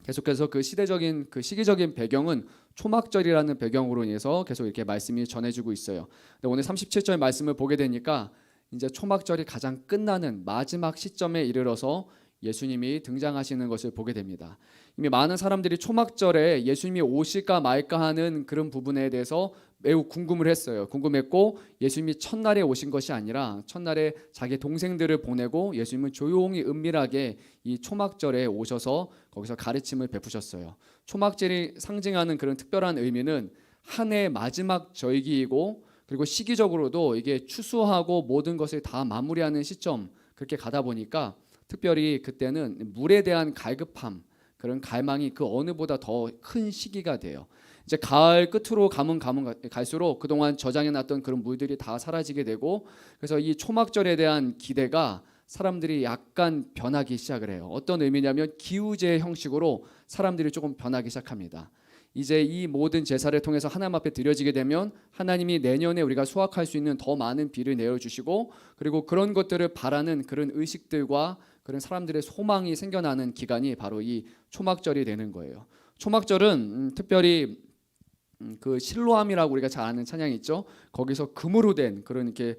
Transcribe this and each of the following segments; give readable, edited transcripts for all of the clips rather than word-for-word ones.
계속해서 그 시대적인 그 시기적인 배경은 초막절이라는 배경으로 인해서 계속 이렇게 말씀이 전해지고 있어요. 근데 오늘 37절 말씀을 보게 되니까 이제 초막절이 가장 끝나는 마지막 시점에 이르러서 예수님이 등장하시는 것을 보게 됩니다. 이미 많은 사람들이 초막절에 예수님이 오실까 말까 하는 그런 부분에 대해서 매우 궁금을 했어요. 궁금했고 예수님이 첫날에 오신 것이 아니라 첫날에 자기 동생들을 보내고 예수님은 조용히 은밀하게 이 초막절에 오셔서 거기서 가르침을 베푸셨어요. 초막절이 상징하는 그런 특별한 의미는 한 해의 마지막 절기이고 그리고 시기적으로도 이게 추수하고 모든 것을 다 마무리하는 시점 그렇게 가다 보니까 특별히 그때는 물에 대한 갈급함 그런 갈망이 그 어느보다 더 큰 시기가 돼요. 이제 가을 끝으로 가면 갈수록 그동안 저장해 놨던 그런 물들이 다 사라지게 되고 그래서 이 초막절에 대한 기대가 사람들이 약간 변하기 시작을 해요. 어떤 의미냐면 기우제 형식으로 사람들이 조금 변하기 시작합니다. 이제 이 모든 제사를 통해서 하나님 앞에 드려지게 되면 하나님이 내년에 우리가 수확할 수 있는 더 많은 비를 내어주시고 그리고 그런 것들을 바라는 그런 의식들과 그런 사람들의 소망이 생겨나는 기간이 바로 이 초막절이 되는 거예요. 초막절은 특별히 그 실로암이라고 우리가 잘 아는 찬양이 있죠. 거기서 금으로 된 그런 이렇게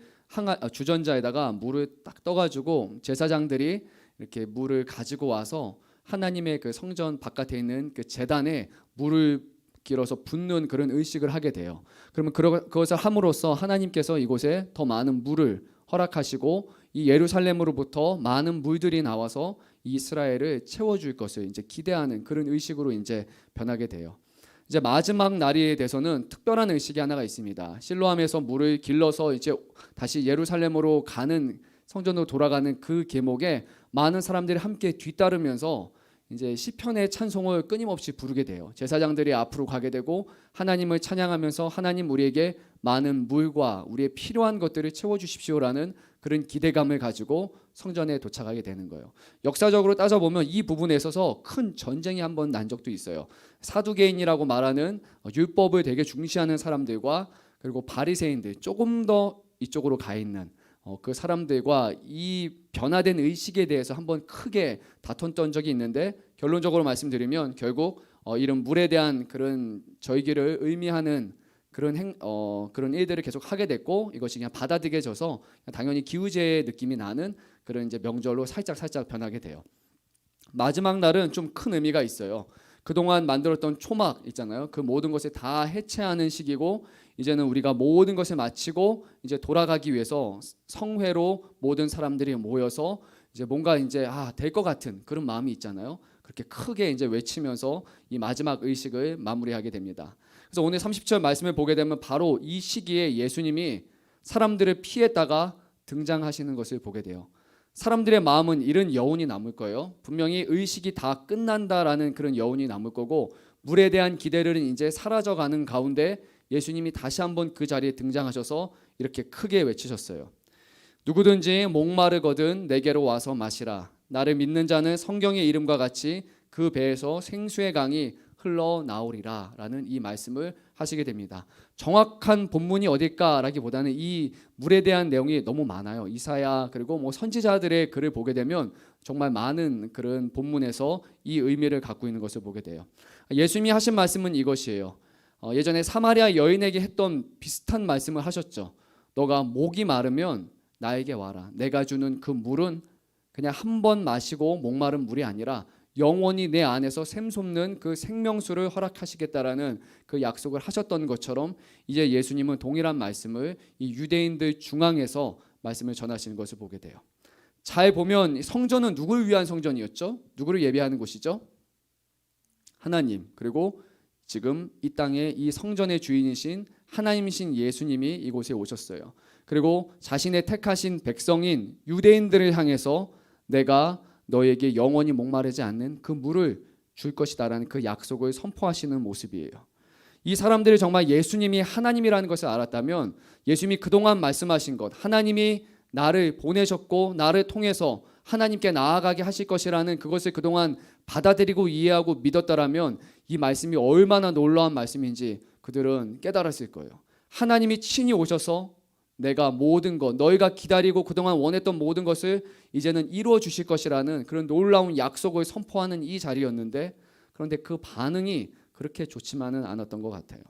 주전자에다가 물을 딱 떠가지고 제사장들이 이렇게 물을 가지고 와서 하나님의 그 성전 바깥에 있는 그 제단에 물을 길어서 붓는 그런 의식을 하게 돼요. 그러면 그것을 함으로써 하나님께서 이곳에 더 많은 물을 허락하시고 이 예루살렘으로부터 많은 물들이 나와서 이스라엘을 채워줄 것을 이제 기대하는 그런 의식으로 이제 변하게 돼요. 이제 마지막 날이 돼서는 특별한 의식이 하나가 있습니다. 실로암에서 물을 길러서 이제 다시 예루살렘으로 가는 성전으로 돌아가는 그 계목에 많은 사람들이 함께 뒤따르면서 이제 시편의 찬송을 끊임없이 부르게 돼요. 제사장들이 앞으로 가게 되고 하나님을 찬양하면서 하나님 우리에게 많은 물과 우리의 필요한 것들을 채워주십시오라는 그런 기대감을 가지고 성전에 도착하게 되는 거예요. 역사적으로 따져보면 이 부분에 있어서 큰 전쟁이 한번 난 적도 있어요. 사두개인이라고 말하는 율법을 되게 중시하는 사람들과 그리고 바리새인들 조금 더 이쪽으로 가 있는 그 사람들과 이 변화된 의식에 대해서 한번 크게 다퉜던 적이 있는데 결론적으로 말씀드리면 결국 이런 물에 대한 그런 절기를 의미하는 그런 일들을 계속 하게 됐고 이것이 그냥 받아들여져서 당연히 기우제의 느낌이 나는 그런 이제 명절로 살짝 변하게 돼요. 마지막 날은 좀 큰 의미가 있어요. 그동안 만들었던 초막 있잖아요. 그 모든 것을 다 해체하는 시기고 이제는 우리가 모든 것을 마치고 이제 돌아가기 위해서 성회로 모든 사람들이 모여서 이제 뭔가 이제 될 것 같은 그런 마음이 있잖아요. 그렇게 크게 이제 외치면서 이 마지막 의식을 마무리하게 됩니다. 그래서 오늘 30절 말씀을 보게 되면 바로 이 시기에 예수님이 사람들을 피했다가 등장하시는 것을 보게 돼요. 사람들의 마음은 이런 여운이 남을 거예요. 분명히 의식이 다 끝난다라는 그런 여운이 남을 거고 물에 대한 기대는 이제 사라져가는 가운데 예수님이 다시 한번 그 자리에 등장하셔서 이렇게 크게 외치셨어요. 누구든지 목마르거든 내게로 와서 마시라. 나를 믿는 자는 성경의 이름과 같이 그 배에서 생수의 강이 흘러나오리라 라는 이 말씀을 하시게 됩니다. 정확한 본문이 어딜까라기보다는 이 물에 대한 내용이 너무 많아요. 이사야 그리고 뭐 선지자들의 글을 보게 되면 정말 많은 그런 본문에서 이 의미를 갖고 있는 것을 보게 돼요. 예수님이 하신 말씀은 이것이에요. 예전에 사마리아 여인에게 했던 비슷한 말씀을 하셨죠. 너가 목이 마르면 나에게 와라. 내가 주는 그 물은 그냥 한 번 마시고 목마른 물이 아니라 영원히 내 안에서 샘솟는 그 생명수를 허락하시겠다라는 그 약속을 하셨던 것처럼 이제 예수님은 동일한 말씀을 이 유대인들 중앙에서 말씀을 전하시는 것을 보게 돼요. 잘 보면 성전은 누구를 위한 성전이었죠? 누구를 예배하는 곳이죠? 하나님, 그리고 지금 이 땅에 이 성전의 주인이신 하나님이신 예수님이 이곳에 오셨어요. 그리고 자신의 택하신 백성인 유대인들을 향해서 내가 너에게 영원히 목마르지 않는 그 물을 줄 것이다라는 그 약속을 선포하시는 모습이에요. 이 사람들이 정말 예수님이 하나님이라는 것을 알았다면 예수님이 그동안 말씀하신 것, 하나님이 나를 보내셨고 나를 통해서 하나님께 나아가게 하실 것이라는 그것을 그동안 받아들이고 이해하고 믿었다라면 이 말씀이 얼마나 놀라운 말씀인지 그들은 깨달았을 거예요. 하나님이 친히 오셔서 내가 모든 것, 너희가 기다리고 그동안 원했던 모든 것을 이제는 이루어 주실 것이라는 그런 놀라운 약속을 선포하는 이 자리였는데 그런데 그 반응이 그렇게 좋지만은 않았던 것 같아요.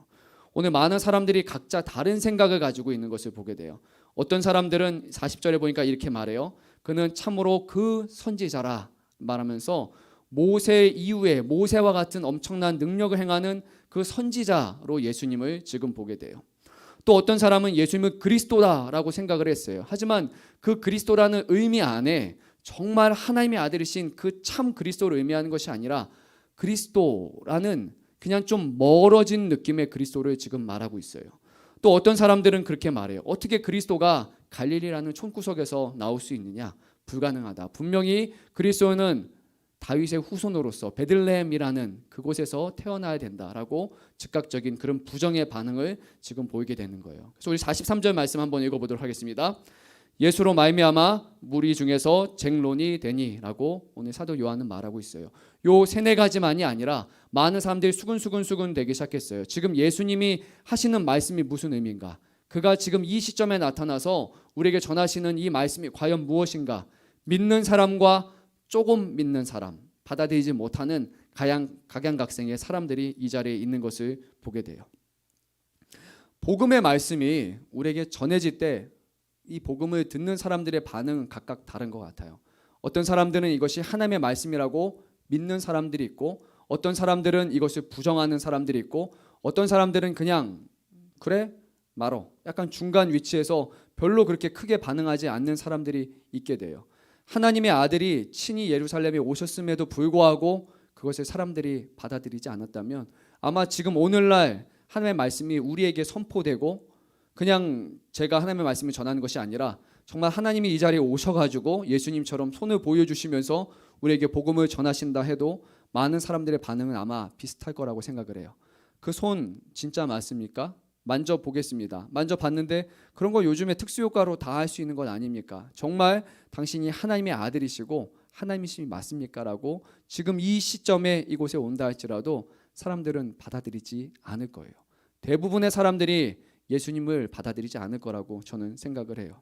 오늘 많은 사람들이 각자 다른 생각을 가지고 있는 것을 보게 돼요. 어떤 사람들은 40절에 보니까 이렇게 말해요. 그는 참으로 그 선지자라 말하면서 모세 이후에 모세와 같은 엄청난 능력을 행하는 그 선지자로 예수님을 지금 보게 돼요. 또 어떤 사람은 예수님은 그리스도다라고 생각을 했어요. 하지만 그 그리스도라는 의미 안에 정말 하나님의 아들이신 그 참 그리스도를 의미하는 것이 아니라 그리스도라는 그냥 좀 멀어진 느낌의 그리스도를 지금 말하고 있어요. 또 어떤 사람들은 그렇게 말해요. 어떻게 그리스도가 갈릴리라는 촌구석에서 나올 수 있느냐? 불가능하다. 분명히 그리스도는 다윗의 후손으로서 베들레헴이라는 그곳에서 태어나야 된다라고 즉각적인 그런 부정의 반응을 지금 보이게 되는 거예요. 그래서 우리 43절 말씀 한번 읽어보도록 하겠습니다. 예수로 말미암아 무리 중에서 쟁론이 되니라고 오늘 사도 요한은 말하고 있어요. 요 세네 가지만이 아니라 많은 사람들이 수근수근 되기 시작했어요. 지금 예수님이 하시는 말씀이 무슨 의미인가? 그가 지금 이 시점에 나타나서 우리에게 전하시는 이 말씀이 과연 무엇인가? 믿는 사람과 조금 믿는 사람, 받아들이지 못하는 각양각색의 사람들이 이 자리에 있는 것을 보게 돼요. 복음의 말씀이 우리에게 전해질 때 이 복음을 듣는 사람들의 반응은 각각 다른 것 같아요. 어떤 사람들은 이것이 하나님의 말씀이라고 믿는 사람들이 있고, 어떤 사람들은 이것을 부정하는 사람들이 있고, 어떤 사람들은 그냥 그래? 말어. 약간 중간 위치에서 별로 그렇게 크게 반응하지 않는 사람들이 있게 돼요. 하나님의 아들이 친히 예루살렘에 오셨음에도 불구하고 그것을 사람들이 받아들이지 않았다면 아마 지금 오늘날 하나님의 말씀이 우리에게 선포되고 그냥 제가 하나님의 말씀을 전하는 것이 아니라 정말 하나님이 이 자리에 오셔가지고 예수님처럼 손을 보여주시면서 우리에게 복음을 전하신다 해도 많은 사람들의 반응은 아마 비슷할 거라고 생각을 해요. 그 손 진짜 맞습니까? 만져보겠습니다. 만져봤는데 그런 거 요즘에 특수효과로 다 할 수 있는 건 아닙니까? 정말 당신이 하나님의 아들이시고 하나님이심이 맞습니까? 라고 지금 이 시점에 이곳에 온다 할지라도 사람들은 받아들이지 않을 거예요. 대부분의 사람들이 예수님을 받아들이지 않을 거라고 저는 생각을 해요.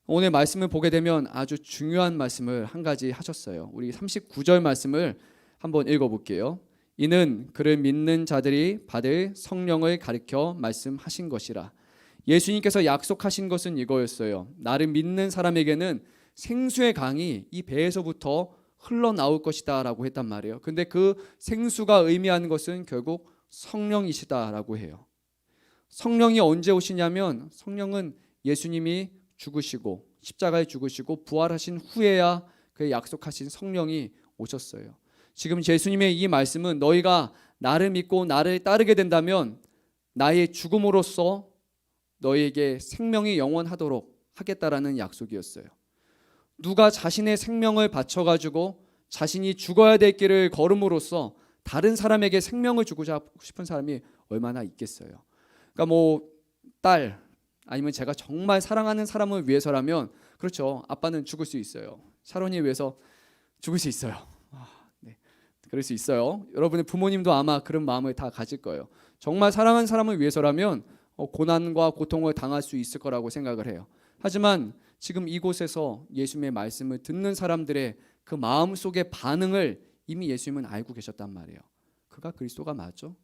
오늘 말씀을 보게 되면 아주 중요한 말씀을 한 가지 하셨어요. 우리 39절 말씀을 한번 읽어볼게요. 이는 그를 믿는 자들이 받을 성령을 가리켜 말씀하신 것이라. 예수님께서 약속하신 것은 이거였어요. 나를 믿는 사람에게는 생수의 강이 이 배에서부터 흘러나올 것이다 라고 했단 말이에요. 근데 그 생수가 의미하는 것은 결국 성령이시다라고 해요. 성령이 언제 오시냐면 성령은 예수님이 죽으시고 십자가에 죽으시고 부활하신 후에야 그 약속하신 성령이 오셨어요. 지금 예수님의 이 말씀은 너희가 나를 믿고 나를 따르게 된다면 나의 죽음으로써 너희에게 생명이 영원하도록 하겠다라는 약속이었어요. 누가 자신의 생명을 바쳐가지고 자신이 죽어야 될 길을 걸음으로써 다른 사람에게 생명을 주고 싶은 사람이 얼마나 있겠어요. 그러니까 뭐 딸 아니면 제가 정말 사랑하는 사람을 위해서라면 그렇죠. 아빠는 죽을 수 있어요. 샤론이 위해서 죽을 수 있어요. 네, 그럴 수 있어요. 여러분의 부모님도 아마 그런 마음을 다 가질 거예요. 정말 사랑하는 사람을 위해서라면 고난과 고통을 당할 수 있을 거라고 생각을 해요. 하지만 지금 이곳에서 예수님의 말씀을 듣는 사람들의 그 마음 속의 반응을 이미 예수님은 알고 계셨단 말이에요. 그가 그리스도가 맞죠?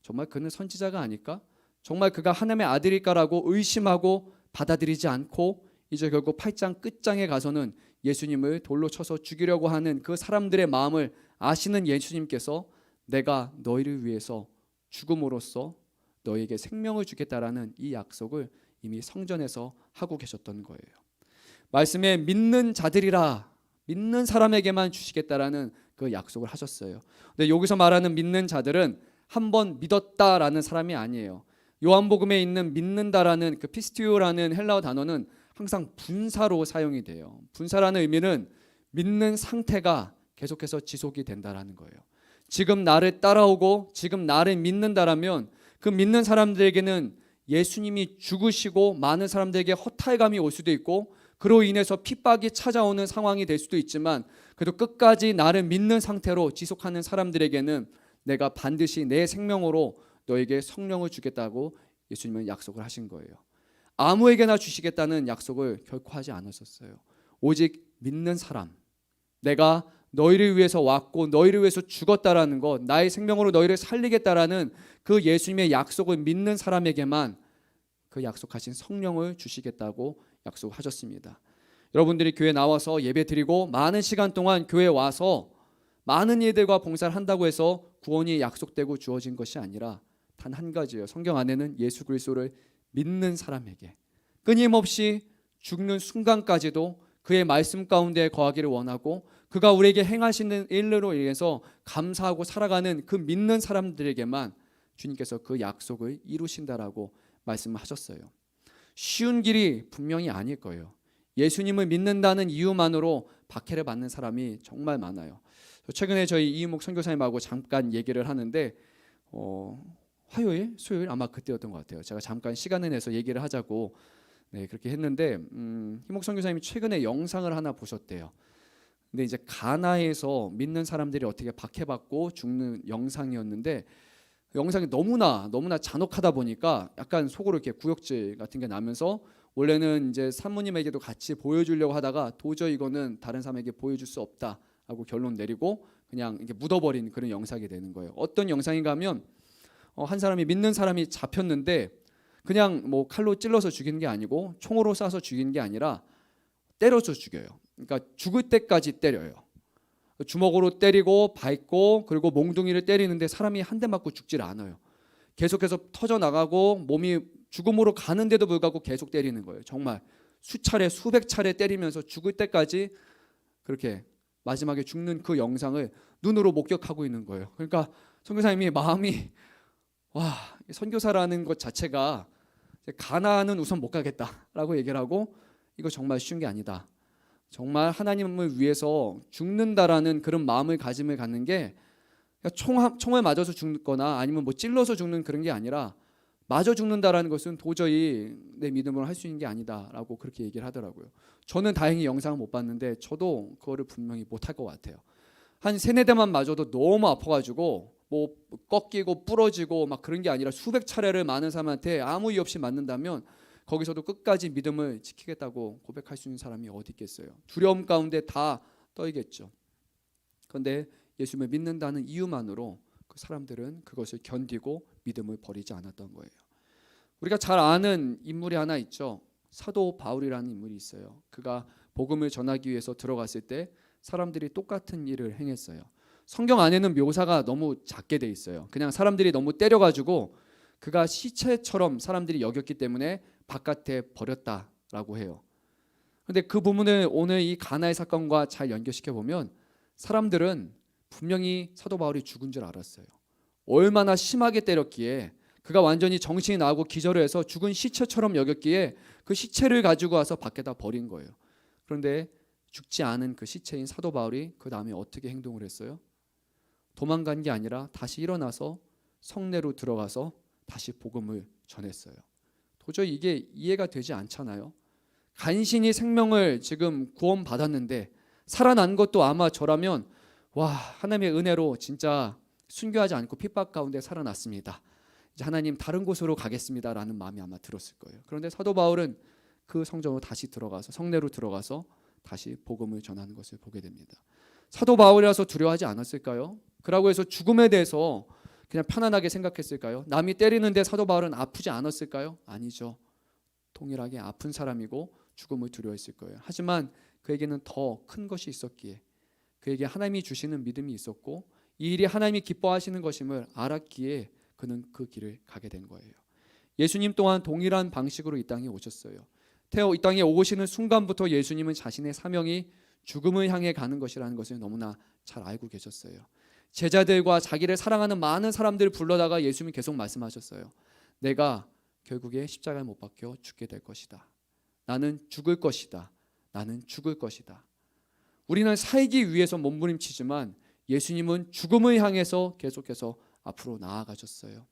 정말 그는 선지자가 아닐까? 정말 그가 하나님의 아들일까라고 의심하고 받아들이지 않고 이제 결국 8장 끝장에 가서는 예수님을 돌로 쳐서 죽이려고 하는 그 사람들의 마음을 아시는 예수님께서 내가 너희를 위해서 죽음으로써 너희에게 생명을 주겠다라는 이 약속을 이미 성전에서 하고 계셨던 거예요. 말씀에 믿는 자들이라 믿는 사람에게만 주시겠다라는 그 약속을 하셨어요. 근데 여기서 말하는 믿는 자들은 한번 믿었다라는 사람이 아니에요. 요한복음에 있는 믿는다라는 그 피스티오라는 헬라어 단어는 항상 분사로 사용이 돼요. 분사라는 의미는 믿는 상태가 계속해서 지속이 된다라는 거예요. 지금 나를 따라오고 지금 나를 믿는다라면 그 믿는 사람들에게는 예수님이 죽으시고 많은 사람들에게 허탈감이 올 수도 있고 그로 인해서 핍박이 찾아오는 상황이 될 수도 있지만 그래도 끝까지 나를 믿는 상태로 지속하는 사람들에게는 내가 반드시 내 생명으로 너에게 성령을 주겠다고 예수님은 약속을 하신 거예요. 아무에게나 주시겠다는 약속을 결코 하지 않으셨어요. 오직 믿는 사람, 내가 너희를 위해서 왔고 너희를 위해서 죽었다라는 것, 나의 생명으로 너희를 살리겠다라는 그 예수님의 약속을 믿는 사람에게만 그 약속하신 성령을 주시겠다고 약속하셨습니다. 여러분들이 교회 나와서 예배 드리고 많은 시간 동안 교회에 와서 많은 일들과 봉사를 한다고 해서 구원이 약속되고 주어진 것이 아니라 단 한 가지예요. 성경 안에는 예수 그리스도를 믿는 사람에게 끊임없이 죽는 순간까지도 그의 말씀 가운데 거하기를 원하고 그가 우리에게 행하시는 일로 인해서 감사하고 살아가는 그 믿는 사람들에게만 주님께서 그 약속을 이루신다라고 말씀하셨어요. 쉬운 길이 분명히 아닐 거예요. 예수님을 믿는다는 이유만으로 박해를 받는 사람이 정말 많아요. 최근에 저희 이인목 선교사님하고 잠깐 얘기를 하는데 화요일, 수요일 아마 그때였던 것 같아요. 제가 잠깐 시간을 내서 얘기를 하자고 그렇게 했는데 이인목 선교사님이 최근에 영상을 하나 보셨대요. 근데 이제 가나에서 믿는 사람들이 어떻게 박해받고 죽는 영상이었는데 영상이 너무나 잔혹하다 보니까 약간 속으로 이렇게 구역질 같은 게 나면서 원래는 이제 산모님에게도 같이 보여주려고 하다가 도저히 이거는 다른 사람에게 보여줄 수 없다 하고 결론 내리고 그냥 이렇게 묻어버린 그런 영상이 되는 거예요. 어떤 영상인가 하면 한 사람이 믿는 사람이 잡혔는데 그냥 뭐 칼로 찔러서 죽이는 게 아니고 총으로 쏴서 죽이는 게 아니라 때려서 죽여요. 그러니까 죽을 때까지 때려요. 주먹으로 때리고 밟고 그리고 몽둥이를 때리는데 사람이 한 대 맞고 죽질 않아요. 계속해서 터져 나가고 몸이 죽음으로 가는데도 불구하고 계속 때리는 거예요. 정말 수차례 수백 차례 때리면서 죽을 때까지 그렇게 마지막에 죽는 그 영상을 눈으로 목격하고 있는 거예요. 그러니까 선교사님이 마음이 선교사라는 것 자체가 가나안은 우선 못 가겠다라고 얘기를 하고 이거 정말 쉬운 게 아니다. 정말 하나님을 위해서 죽는다라는 그런 마음을 갖는 게 총을 맞아서 죽거나 아니면 뭐 찔러서 죽는 그런 게 아니라 맞아 죽는다라는 것은 도저히 내 믿음으로 할 수 있는 게 아니다라고 그렇게 얘기를 하더라고요. 저는 다행히 영상을 못 봤는데 저도 그거를 분명히 못할 것 같아요. 한 세네 대만 맞아도 너무 아파가지고 뭐 꺾이고 부러지고 막 그런 게 아니라 수백 차례를 많은 사람한테 아무 이유 없이 맞는다면 거기서도 끝까지 믿음을 지키겠다고 고백할 수 있는 사람이 어디 있겠어요. 두려움 가운데 다 떨겠죠. 그런데 예수님을 믿는다는 이유만으로 그 사람들은 그것을 견디고 믿음을 버리지 않았던 거예요. 우리가 잘 아는 인물이 하나 있죠. 사도 바울이라는 인물이 있어요. 그가 복음을 전하기 위해서 들어갔을 때 사람들이 똑같은 일을 행했어요. 성경 안에는 묘사가 너무 작게 돼 있어요. 그냥 사람들이 너무 때려가지고 그가 시체처럼 사람들이 여겼기 때문에 바깥에 버렸다라고 해요. 그런데 그 부분을 오늘 이 가나의 사건과 잘 연결시켜 보면 사람들은 분명히 사도 바울이 죽은 줄 알았어요. 얼마나 심하게 때렸기에 그가 완전히 정신이 나고 기절을 해서 죽은 시체처럼 여겼기에 그 시체를 가지고 와서 밖에다 버린 거예요. 그런데 죽지 않은 그 시체인 사도 바울이 그 다음에 어떻게 행동을 했어요? 도망간 게 아니라 다시 일어나서 성내로 들어가서 다시 복음을 전했어요. 도저히 이게 이해가 되지 않잖아요. 간신히 생명을 지금 구원받았는데 살아난 것도 아마 저라면 하나님의 은혜로 진짜 순교하지 않고 핍박 가운데 살아났습니다. 이제 하나님 다른 곳으로 가겠습니다라는 마음이 아마 들었을 거예요. 그런데 사도 바울은 그 성전으로 다시 들어가서 성내로 들어가서 다시 복음을 전하는 것을 보게 됩니다. 사도 바울이라서 두려워하지 않았을까요? 그러고 해서 죽음에 대해서 그냥 편안하게 생각했을까요? 남이 때리는데 사도 바울은 아프지 않았을까요? 아니죠. 동일하게 아픈 사람이고 죽음을 두려워했을 거예요. 하지만 그에게는 더 큰 것이 있었기에 그에게 하나님이 주시는 믿음이 있었고 이 일이 하나님이 기뻐하시는 것임을 알았기에 그는 그 길을 가게 된 거예요. 예수님 또한 동일한 방식으로 이 땅에 오셨어요. 이 땅에 오시는 순간부터 예수님은 자신의 사명이 죽음을 향해 가는 것이라는 것을 너무나 잘 알고 계셨어요. 제자들과 자기를 사랑하는 많은 사람들을 불러다가 예수님이 계속 말씀하셨어요. 내가 결국에 십자가에 못 박혀 죽게 될 것이다. 나는 죽을 것이다. 나는 죽을 것이다. 우리는 살기 위해서 몸부림치지만 예수님은 죽음을 향해서 계속해서 앞으로 나아가셨어요.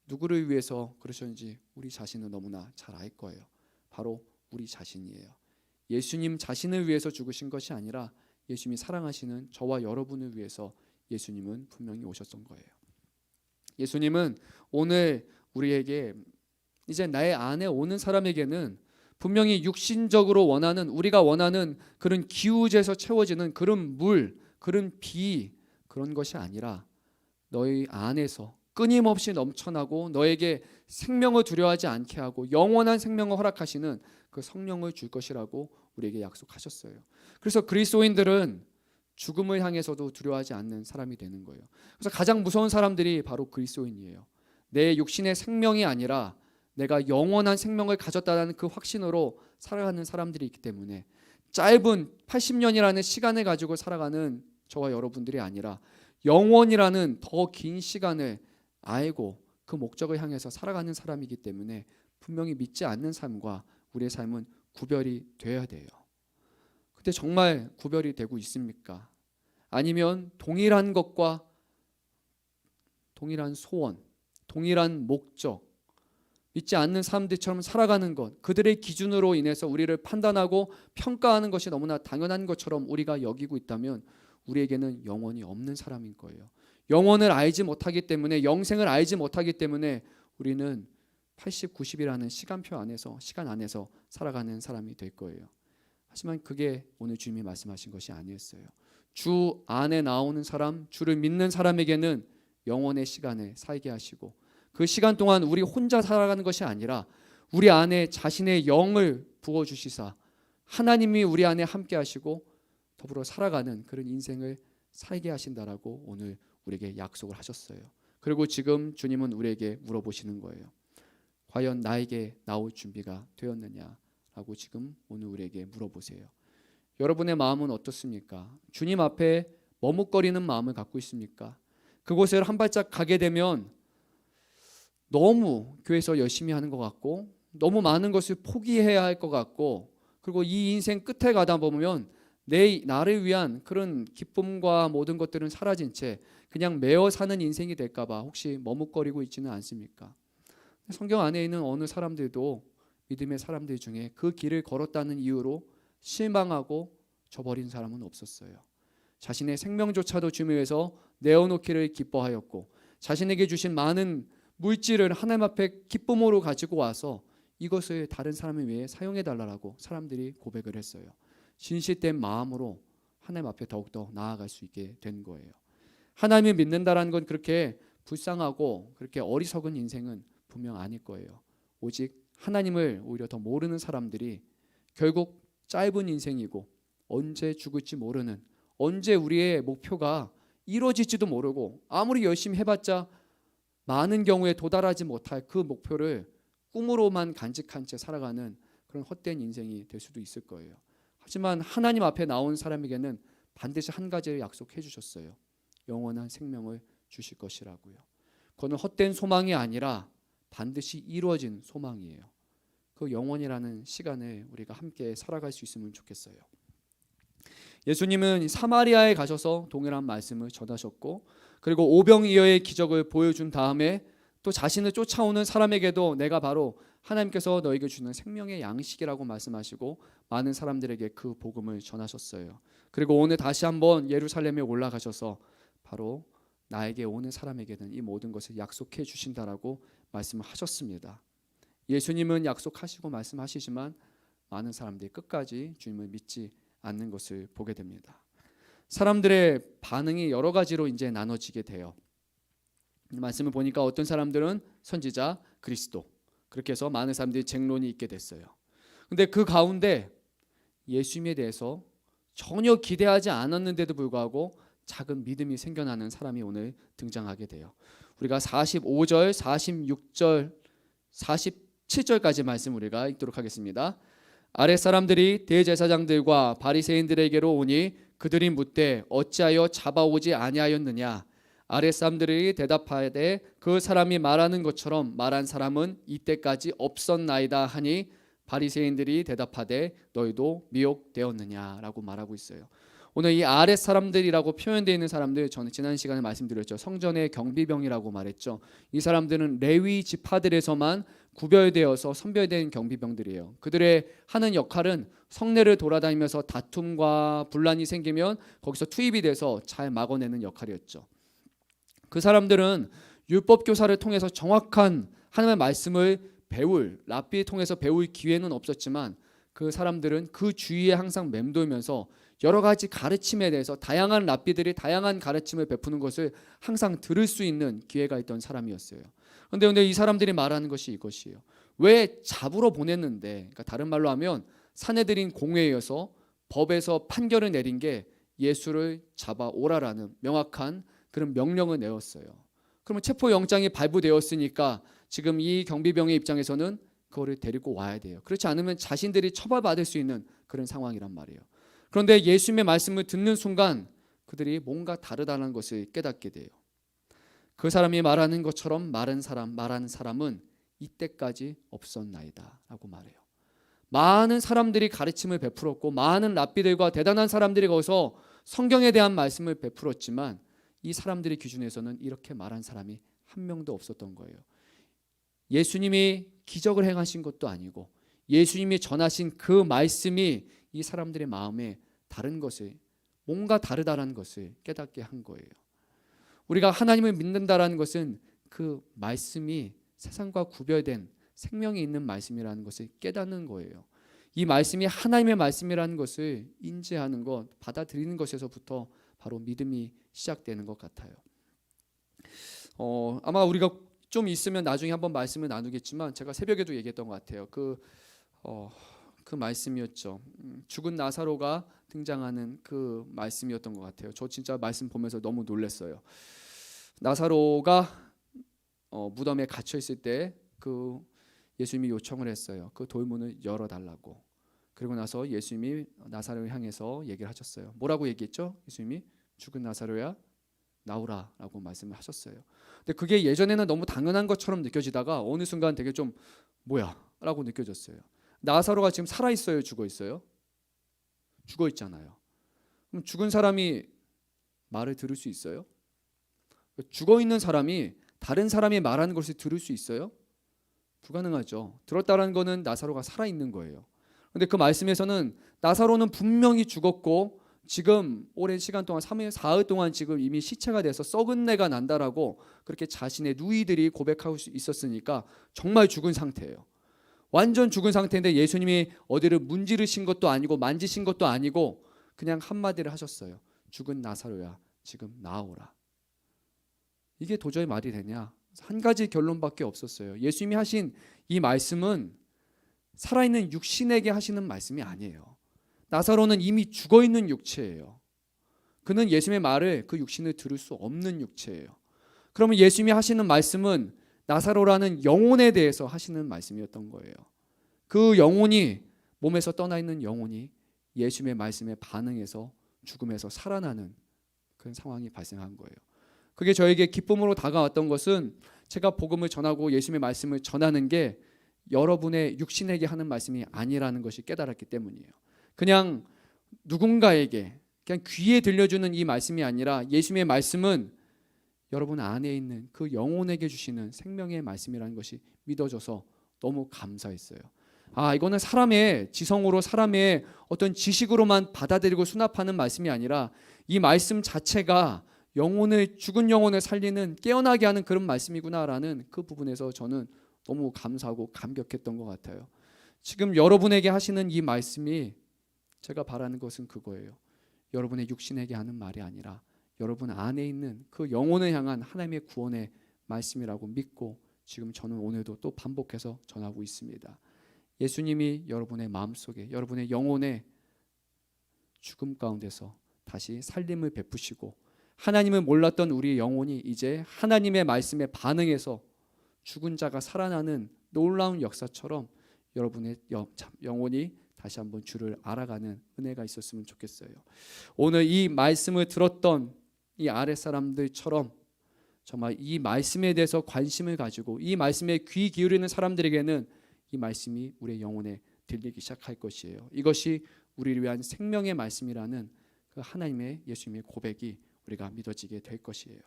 누구를 위해서 그러셨는지 우리 자신은 너무나 잘 알 거예요. 바로 우리 자신이에요. 예수님 자신을 위해서 죽으신 것이 아니라 예수님이 사랑하시는 저와 여러분을 위해서 예수님은 분명히 오셨던 거예요. 예수님은 오늘 우리에게 이제 나의 안에 오는 사람에게는 분명히 육신적으로 우리가 원하는 그런 기우제에서 채워지는 그런 물, 그런 것이 아니라 너희 안에서 끊임없이 넘쳐나고 너에게 생명을 두려워하지 않게 하고 영원한 생명을 허락하시는 그 성령을 줄 것이라고 우리에게 약속하셨어요. 그래서 그리스도인들은 죽음을 향해서도 두려워하지 않는 사람이 되는 거예요. 그래서 가장 무서운 사람들이 바로 그리스도인이에요. 내 육신의 생명이 아니라 내가 영원한 생명을 가졌다는 그 확신으로 살아가는 사람들이 있기 때문에 짧은 80년이라는 시간을 가지고 살아가는 저와 여러분들이 아니라 영원이라는 더 긴 시간을 알고 그 목적을 향해서 살아가는 사람이기 때문에 분명히 믿지 않는 삶과 우리의 삶은 구별이 돼야 돼요. 근데 정말 구별이 되고 있습니까? 아니면 동일한 것과 동일한 소원, 동일한 목적, 믿지 않는 사람들처럼 살아가는 것, 그들의 기준으로 인해서 우리를 판단하고 평가하는 것이 너무나 당연한 것처럼 우리가 여기고 있다면 우리에게는 영혼이 없는 사람인 거예요. 영혼을 알지 못하기 때문에, 영생을 알지 못하기 때문에 우리는 80, 90이라는 시간 안에서 살아가는 사람이 될 거예요. 하지만 그게 오늘 주님이 말씀하신 것이 아니었어요. 주 안에 나오는 사람, 주를 믿는 사람에게는 영원의 시간을 살게 하시고 그 시간 동안 우리 혼자 살아가는 것이 아니라 우리 안에 자신의 영을 부어주시사 하나님이 우리 안에 함께 하시고 더불어 살아가는 그런 인생을 살게 하신다라고 오늘 우리에게 약속을 하셨어요. 그리고 지금 주님은 우리에게 물어보시는 거예요. 과연 나에게 나올 준비가 되었느냐라고 지금 오늘 우리에게 물어보세요. 여러분의 마음은 어떻습니까? 주님 앞에 머뭇거리는 마음을 갖고 있습니까? 그곳을 한 발짝 가게 되면 너무 교회에서 열심히 하는 것 같고 너무 많은 것을 포기해야 할 것 같고 그리고 이 인생 끝에 가다 보면 나를 위한 그런 기쁨과 모든 것들은 사라진 채 그냥 매어 사는 인생이 될까 봐 혹시 머뭇거리고 있지는 않습니까? 성경 안에 있는 어느 사람들도 믿음의 사람들 중에 그 길을 걸었다는 이유로 실망하고 저버린 사람은 없었어요. 자신의 생명조차도 주님 위해서 내어놓기를 기뻐하였고 자신에게 주신 많은 물질을 하나님 앞에 기쁨으로 가지고 와서 이것을 다른 사람을 위해 사용해 달라고 사람들이 고백을 했어요. 진실된 마음으로 하나님 앞에 더욱더 나아갈 수 있게 된 거예요. 하나님을 믿는다라는 건 그렇게 불쌍하고 그렇게 어리석은 인생은 분명 아닐 거예요. 오직 하나님을 오히려 더 모르는 사람들이 결국 짧은 인생이고 언제 죽을지 모르는, 언제 우리의 목표가 이루어질지도 모르고 아무리 열심히 해봤자 많은 경우에 도달하지 못할 그 목표를 꿈으로만 간직한 채 살아가는 그런 헛된 인생이 될 수도 있을 거예요. 하지만 하나님 앞에 나온 사람에게는 반드시 한 가지를 약속해 주셨어요. 영원한 생명을 주실 것이라고요. 그거는 헛된 소망이 아니라 반드시 이루어진 소망이에요. 그 영원이라는 시간을 우리가 함께 살아갈 수 있으면 좋겠어요. 예수님은 사마리아에 가셔서 동일한 말씀을 전하셨고 그리고 오병이어의 기적을 보여준 다음에 또 자신을 쫓아오는 사람에게도 내가 바로 하나님께서 너에게 주는 생명의 양식이라고 말씀하시고 많은 사람들에게 그 복음을 전하셨어요. 그리고 오늘 다시 한번 예루살렘에 올라가셔서 바로 나에게 오는 사람에게는 이 모든 것을 약속해 주신다라고 말씀을 하셨습니다. 예수님은 약속하시고 말씀하시지만 많은 사람들이 끝까지 주님을 믿지 않는 것을 보게 됩니다. 사람들의 반응이 여러 가지로 이제 나눠지게 돼요. 말씀을 보니까 어떤 사람들은 선지자, 그리스도 그렇게 해서 많은 사람들이 쟁론이 있게 됐어요. 근데 그 가운데 예수님에 대해서 전혀 기대하지 않았는데도 불구하고 작은 믿음이 생겨나는 사람이 오늘 등장하게 돼요. 우리가 45절, 46절, 47절까지 말씀 우리가 읽도록 하겠습니다. 아랫 사람들이 대제사장들과 바리새인들에게로 오니 그들이 묻되 어찌하여 잡아오지 아니하였느냐. 아랫 사람들이 대답하되 그 사람이 말하는 것처럼 말한 사람은 이때까지 없었나이다 하니 바리새인들이 대답하되 너희도 미혹되었느냐라고 말하고 있어요. 오늘 이 아랫 사람들이라고 표현되어 있는 사람들, 저는 지난 시간에 말씀드렸죠. 성전의 경비병이라고 말했죠. 이 사람들은 레위 지파들에서만 구별되어서 선별된 경비병들이에요. 그들의 하는 역할은 성내를 돌아다니면서 다툼과 분란이 생기면 거기서 투입이 돼서 잘 막아내는 역할이었죠. 그 사람들은 율법 교사를 통해서 정확한 하나님의 말씀을 랍비를 통해서 배울 기회는 없었지만 그 사람들은 그 주위에 항상 맴돌면서 여러 가지 가르침에 대해서 다양한 랍비들이 다양한 가르침을 베푸는 것을 항상 들을 수 있는 기회가 있던 사람이었어요. 그런데 이 사람들이 말하는 것이 이것이에요. 왜 잡으러 보냈는데, 그러니까 다른 말로 하면 사내들인 공회에서 법에서 판결을 내린 게 예수를 잡아오라라는 명확한 그런 명령을 내었어요. 그러면 체포영장이 발부되었으니까 지금 이 경비병의 입장에서는 그거를 데리고 와야 돼요. 그렇지 않으면 자신들이 처벌받을 수 있는 그런 상황이란 말이에요. 그런데 예수님의 말씀을 듣는 순간 그들이 뭔가 다르다는 것을 깨닫게 돼요. 그 사람이 말하는 것처럼 말하는 사람은 이때까지 없었나이다 라고 말해요. 많은 사람들이 가르침을 베풀었고 많은 랍비들과 대단한 사람들이 거기서 성경에 대한 말씀을 베풀었지만 이 사람들의 기준에서는 이렇게 말한 사람이 한 명도 없었던 거예요. 예수님이 기적을 행하신 것도 아니고 예수님이 전하신 그 말씀이 이 사람들의 마음에 다른 것을, 뭔가 다르다라는 것을 깨닫게 한 거예요. 우리가 하나님을 믿는다라는 것은 그 말씀이 세상과 구별된 생명이 있는 말씀이라는 것을 깨닫는 거예요. 이 말씀이 하나님의 말씀이라는 것을 인지하는 것, 받아들이는 것에서부터 바로 믿음이 시작되는 것 같아요. 아마 우리가 좀 있으면 나중에 한번 말씀을 나누겠지만 제가 새벽에도 얘기했던 것 같아요. 그 말씀이었죠. 죽은 나사로가 등장하는 그 말씀이었던 것 같아요. 저 진짜 말씀 보면서 너무 놀랐어요. 나사로가 무덤에 갇혀 있을 때 그 예수님이 요청을 했어요. 그 돌문을 열어달라고. 그리고 나서 예수님이 나사로를 향해서 얘기를 하셨어요. 뭐라고 얘기했죠? 예수님이 죽은 나사로야 나오라라고 말씀을 하셨어요. 근데 그게 예전에는 너무 당연한 것처럼 느껴지다가 어느 순간 되게 좀 뭐야? 라고 느껴졌어요. 나사로가 지금 살아 있어요, 죽어 있어요? 죽어 있잖아요. 그럼 죽은 사람이 말을 들을 수 있어요? 죽어 있는 사람이 다른 사람이 말하는 것을 들을 수 있어요? 불가능하죠. 들었다는 거는 나사로가 살아 있는 거예요. 그런데 그 말씀에서는 나사로는 분명히 죽었고 지금 오랜 시간 동안 3일, 4일 동안 지금 이미 시체가 돼서 썩은 내가 난다라고 그렇게 자신의 누이들이 고백하고 있었으니까 정말 죽은 상태예요. 완전 죽은 상태인데 예수님이 어디를 문지르신 것도 아니고 만지신 것도 아니고 그냥 한마디를 하셨어요. 죽은 나사로야 지금 나오라. 이게 도저히 말이 되냐? 한 가지 결론밖에 없었어요. 예수님이 하신 이 말씀은 살아있는 육신에게 하시는 말씀이 아니에요. 나사로는 이미 죽어있는 육체예요. 그는 예수님의 말을 그 육신을 들을 수 없는 육체예요. 그러면 예수님이 하시는 말씀은 나사로라는 영혼에 대해서 하시는 말씀이었던 거예요. 그 영혼이, 몸에서 떠나 있는 영혼이 예수님의 말씀에 반응해서 죽음에서 살아나는 그런 상황이 발생한 거예요. 그게 저에게 기쁨으로 다가왔던 것은 제가 복음을 전하고 예수님의 말씀을 전하는 게 여러분의 육신에게 하는 말씀이 아니라는 것이 깨달았기 때문이에요. 그냥 누군가에게 그냥 귀에 들려주는 이 말씀이 아니라 예수님의 말씀은 여러분 안에 있는 그 영혼에게 주시는 생명의 말씀이라는 것이 믿어져서 너무 감사했어요. 이거는 사람의 지성으로 사람의 어떤 지식으로만 받아들이고 수납하는 말씀이 아니라 이 말씀 자체가 죽은 영혼을 살리는 깨어나게 하는 그런 말씀이구나라는 그 부분에서 저는 너무 감사하고 감격했던 것 같아요. 지금 여러분에게 하시는 이 말씀이 제가 바라는 것은 그거예요. 여러분의 육신에게 하는 말이 아니라 여러분 안에 있는 그 영혼을 향한 하나님의 구원의 말씀이라고 믿고 지금 저는 오늘도 또 반복해서 전하고 있습니다. 예수님이 여러분의 마음속에 여러분의 영혼의 죽음 가운데서 다시 살림을 베푸시고 하나님을 몰랐던 우리의 영혼이 이제 하나님의 말씀에 반응해서 죽은 자가 살아나는 놀라운 역사처럼 여러분의 영혼이 다시 한번 주를 알아가는 은혜가 있었으면 좋겠어요. 오늘 이 말씀을 들었던 이 아랫사람들처럼 정말 이 말씀에 대해서 관심을 가지고 이 말씀에 귀 기울이는 사람들에게는 이 말씀이 우리의 영혼에 들리기 시작할 것이에요. 이것이 우리를 위한 생명의 말씀이라는 그 하나님의 예수님의 고백이 우리가 믿어지게 될 것이에요.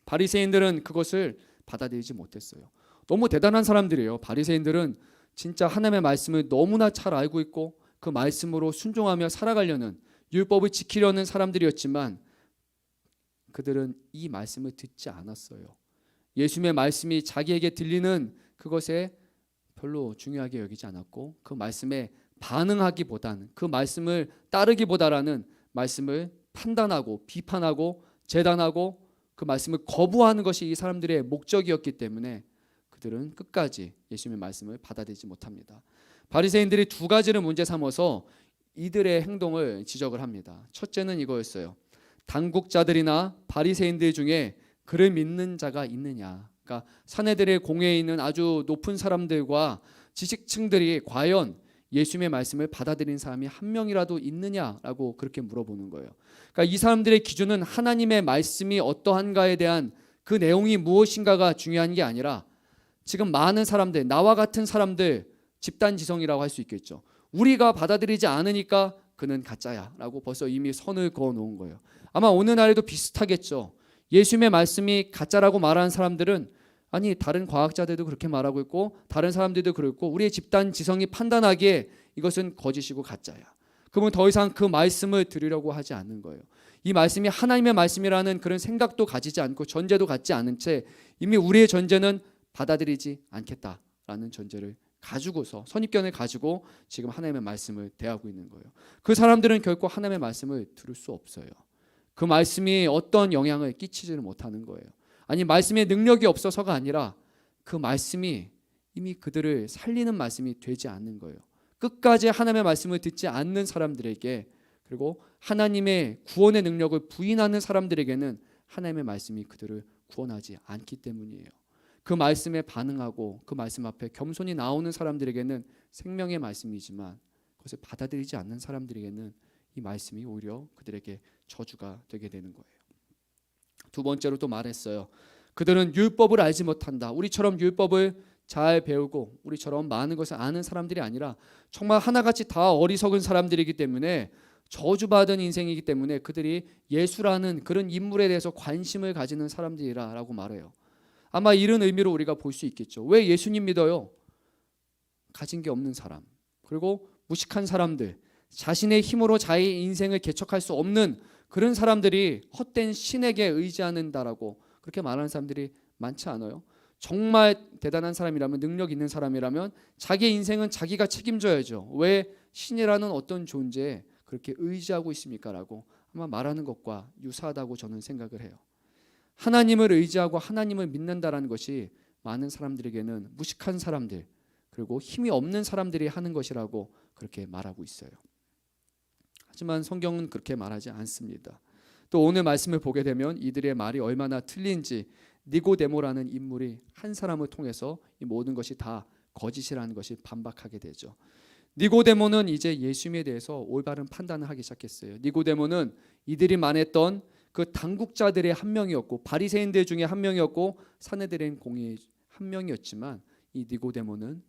바리새인들은 그것을 받아들이지 못했어요. 너무 대단한 사람들이에요. 바리새인들은 진짜 하나님의 말씀을 너무나 잘 알고 있고 그 말씀으로 순종하며 살아가려는 율법을 지키려는 사람들이었지만 그들은 이 말씀을 듣지 않았어요. 예수님의 말씀이 자기에게 들리는 그것에 별로 중요하게 여기지 않았고 그 말씀에 반응하기보다는 그 말씀을 따르기보다라는 말씀을 판단하고 비판하고 재단하고 그 말씀을 거부하는 것이 이 사람들의 목적이었기 때문에 그들은 끝까지 예수님의 말씀을 받아들이지 못합니다. 바리새인들이 두 가지를 문제 삼아서 이들의 행동을 지적을 합니다. 첫째는 이거였어요. 당국자들이나 바리새인들 중에 그를 믿는 자가 있느냐. 그러니까 사내들의 공회에 있는 아주 높은 사람들과 지식층들이 과연 예수님의 말씀을 받아들인 사람이 한 명이라도 있느냐라고 그렇게 물어보는 거예요. 그러니까 이 사람들의 기준은 하나님의 말씀이 어떠한가에 대한 그 내용이 무엇인가가 중요한 게 아니라 지금 많은 사람들, 나와 같은 사람들, 집단지성이라고 할 수 있겠죠. 우리가 받아들이지 않으니까 그는 가짜야라고 벌써 이미 선을 그어 놓은 거예요. 아마 오늘날에도 비슷하겠죠. 예수님의 말씀이 가짜라고 말하는 사람들은 아니 다른 과학자들도 그렇게 말하고 있고 다른 사람들도 그렇고 우리의 집단 지성이 판단하기에 이것은 거짓이고 가짜야. 그러면 더 이상 그 말씀을 들으려고 하지 않는 거예요. 이 말씀이 하나님의 말씀이라는 그런 생각도 가지지 않고 전제도 갖지 않은 채 이미 우리의 전제는 받아들이지 않겠다라는 전제를 가지고서 선입견을 가지고 지금 하나님의 말씀을 대하고 있는 거예요. 그 사람들은 결코 하나님의 말씀을 들을 수 없어요. 그 말씀이 어떤 영향을 끼치지를 못하는 거예요. 아니 말씀의 능력이 없어서가 아니라 그 말씀이 이미 그들을 살리는 말씀이 되지 않는 거예요. 끝까지 하나님의 말씀을 듣지 않는 사람들에게 그리고 하나님의 구원의 능력을 부인하는 사람들에게는 하나님의 말씀이 그들을 구원하지 않기 때문이에요. 그 말씀에 반응하고 그 말씀 앞에 겸손히 나오는 사람들에게는 생명의 말씀이지만 그것을 받아들이지 않는 사람들에게는 이 말씀이 오히려 그들에게 저주가 되게 되는 거예요. 두 번째로 또 말했어요. 그들은 율법을 알지 못한다. 우리처럼 율법을 잘 배우고 우리처럼 많은 것을 아는 사람들이 아니라 정말 하나같이 다 어리석은 사람들이기 때문에 저주받은 인생이기 때문에 그들이 예수라는 그런 인물에 대해서 관심을 가지는 사람들이라고 말해요. 아마 이런 의미로 우리가 볼 수 있겠죠. 왜 예수님 믿어요? 가진 게 없는 사람, 그리고 무식한 사람들, 자신의 힘으로 자기 인생을 개척할 수 없는 그런 사람들이 헛된 신에게 의지하는다라고 그렇게 말하는 사람들이 많지 않아요? 정말 대단한 사람이라면, 능력 있는 사람이라면 자기 인생은 자기가 책임져야죠. 왜 신이라는 어떤 존재에 그렇게 의지하고 있습니까? 라고 아마 말하는 것과 유사하다고 저는 생각을 해요. 하나님을 의지하고 하나님을 믿는다라는 것이 많은 사람들에게는 무식한 사람들 그리고 힘이 없는 사람들이 하는 것이라고 그렇게 말하고 있어요. 하지만 성경은 그렇게 말하지 않습니다. 또 오늘 말씀을 보게 되면 이들의 말이 얼마나 틀린지 니고데모라는 인물이 한 사람을 통해서 이 모든 것이 다 거짓이라는 것이 반박하게 되죠. 니고데모는 이제 예수님에 대해서 올바른 판단을 하기 시작했어요. 니고데모는 이들이 말했던 그 당국자들의 한 명이었고 바리새인들 중에 한 명이었고 사내들의 공의 한 명이었지만 이 니고데모는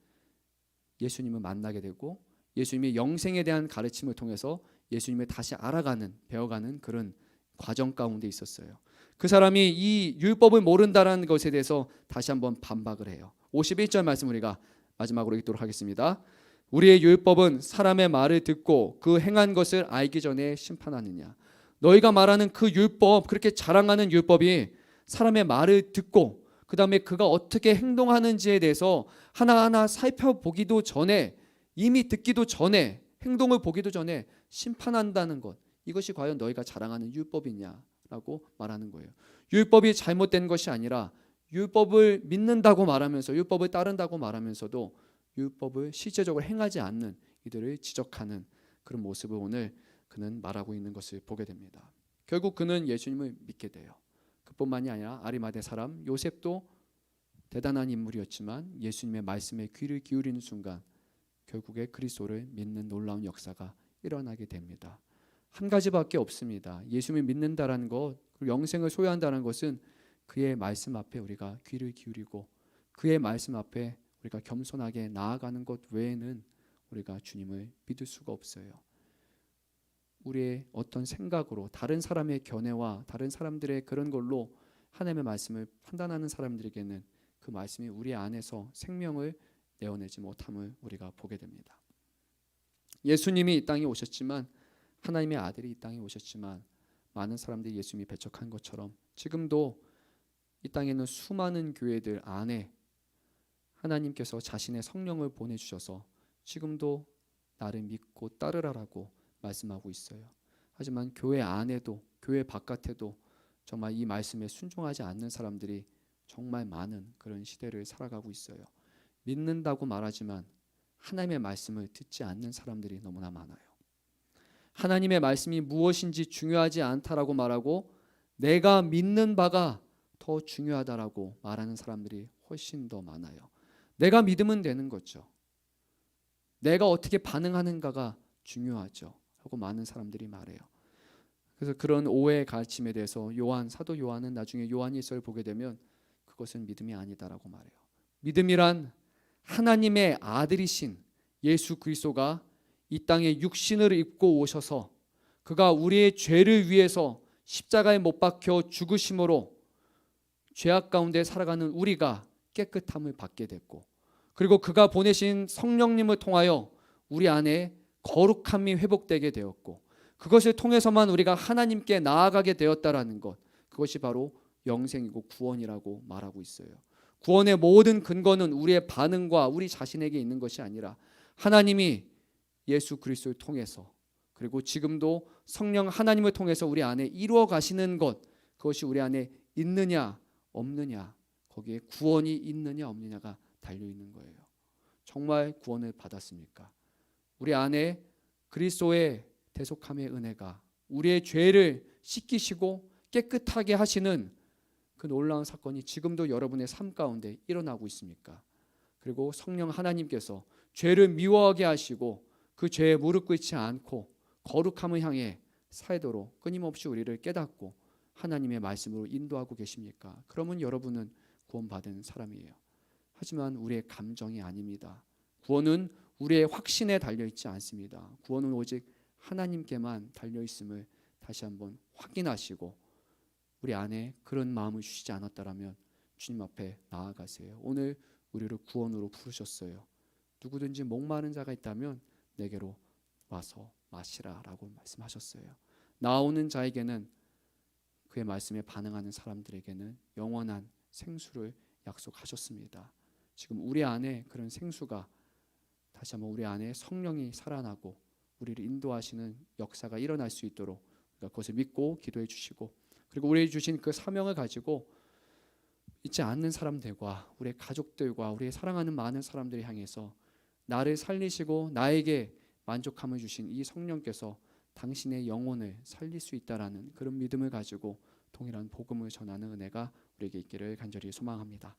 예수님을 만나게 되고 예수님의 영생에 대한 가르침을 통해서 예수님을 다시 알아가는 배워가는 그런 과정 가운데 있었어요. 그 사람이 이 율법을 모른다라는 것에 대해서 다시 한번 반박을 해요. 51절 말씀 우리가 마지막으로 읽도록 하겠습니다. 우리의 율법은 사람의 말을 듣고 그 행한 것을 알기 전에 심판하느냐. 너희가 말하는 그 율법, 그렇게 자랑하는 율법이 사람의 말을 듣고 그 다음에 그가 어떻게 행동하는지에 대해서 하나하나 살펴보기도 전에, 이미 듣기도 전에, 행동을 보기도 전에 심판한다는 것, 이것이 과연 너희가 자랑하는 율법이냐라고 말하는 거예요. 율법이 잘못된 것이 아니라 율법을 믿는다고 말하면서 율법을 따른다고 말하면서도 율법을 실제적으로 행하지 않는 이들을 지적하는 그런 모습을 오늘 그는 말하고 있는 것을 보게 됩니다. 결국 그는 예수님을 믿게 돼요. 그뿐만이 아니라 아리마대 사람 요셉도 대단한 인물이었지만 예수님의 말씀에 귀를 기울이는 순간 결국에 그리스도를 믿는 놀라운 역사가 일어나게 됩니다. 한 가지밖에 없습니다. 예수님을 믿는다라는 것, 그리고 영생을 소유한다는 것은 그의 말씀 앞에 우리가 귀를 기울이고 그의 말씀 앞에 우리가 겸손하게 나아가는 것 외에는 우리가 주님을 믿을 수가 없어요. 우리의 어떤 생각으로 다른 사람의 견해와 다른 사람들의 그런 걸로 하나님의 말씀을 판단하는 사람들에게는 그 말씀이 우리 안에서 생명을 내어내지 못함을 우리가 보게 됩니다. 예수님이 이 땅에 오셨지만, 하나님의 아들이 이 땅에 오셨지만 많은 사람들이 예수님이 배척한 것처럼 지금도 이 땅에는 수많은 교회들 안에 하나님께서 자신의 성령을 보내주셔서 지금도 나를 믿고 따르라라고 말씀하고 있어요. 하지만 교회 안에도 교회 바깥에도 정말 이 말씀에 순종하지 않는 사람들이 정말 많은 그런 시대를 살아가고 있어요. 믿는다고 말하지만 하나님의 말씀을 듣지 않는 사람들이 너무나 많아요. 하나님의 말씀이 무엇인지 중요하지 않다라고 말하고 내가 믿는 바가 더 중요하다라고 말하는 사람들이 훨씬 더 많아요. 내가 믿으면 되는 거죠. 내가 어떻게 반응하는가가 중요하죠. 하고 많은 사람들이 말해요. 그래서 그런 오해의 가르침에 대해서 사도 요한은 나중에 요한일서를 보게 되면 그것은 믿음이 아니다라고 말해요. 믿음이란 하나님의 아들이신 예수 그리스도가 이 땅에 육신을 입고 오셔서 그가 우리의 죄를 위해서 십자가에 못 박혀 죽으심으로 죄악 가운데 살아가는 우리가 깨끗함을 받게 됐고, 그리고 그가 보내신 성령님을 통하여 우리 안에 거룩함이 회복되게 되었고, 그것을 통해서만 우리가 하나님께 나아가게 되었다라는 것, 그것이 바로 영생이고 구원이라고 말하고 있어요. 구원의 모든 근거는 우리의 반응과 우리 자신에게 있는 것이 아니라 하나님이 예수 그리스도를 통해서, 그리고 지금도 성령 하나님을 통해서 우리 안에 이루어 가시는 것, 그것이 우리 안에 있느냐 없느냐, 거기에 구원이 있느냐 없느냐가 달려 있는 거예요. 정말 구원을 받았습니까? 우리 안에 그리스도의 대속함의 은혜가 우리의 죄를 씻기시고 깨끗하게 하시는 그 놀라운 사건이 지금도 여러분의 삶 가운데 일어나고 있습니까? 그리고 성령 하나님께서 죄를 미워하게 하시고 그 죄에 무릎 꿇지 않고 거룩함을 향해 살도록 끊임없이 우리를 깨닫고 하나님의 말씀으로 인도하고 계십니까? 그러면 여러분은 구원받은 사람이에요. 하지만 우리의 감정이 아닙니다. 구원은 우리의 확신에 달려있지 않습니다. 구원은 오직 하나님께만 달려있음을 다시 한번 확인하시고 우리 안에 그런 마음을 주시지 않았다라면 주님 앞에 나아가세요. 오늘 우리를 구원으로 부르셨어요. 누구든지 목마른 자가 있다면 내게로 와서 마시라라고 말씀하셨어요. 나오는 자에게는, 그의 말씀에 반응하는 사람들에게는 영원한 생수를 약속하셨습니다. 지금 우리 안에 그런 생수가 다시 한번 우리 안에 성령이 살아나고 우리를 인도하시는 역사가 일어날 수 있도록 우리가 그것을 믿고 기도해 주시고, 그리고 우리에게 주신 그 사명을 가지고 잊지 않는 사람들과 우리의 가족들과 우리의 사랑하는 많은 사람들을 향해서 나를 살리시고 나에게 만족함을 주신 이 성령께서 당신의 영혼을 살릴 수 있다라는 그런 믿음을 가지고 동일한 복음을 전하는 은혜가 우리에게 있기를 간절히 소망합니다.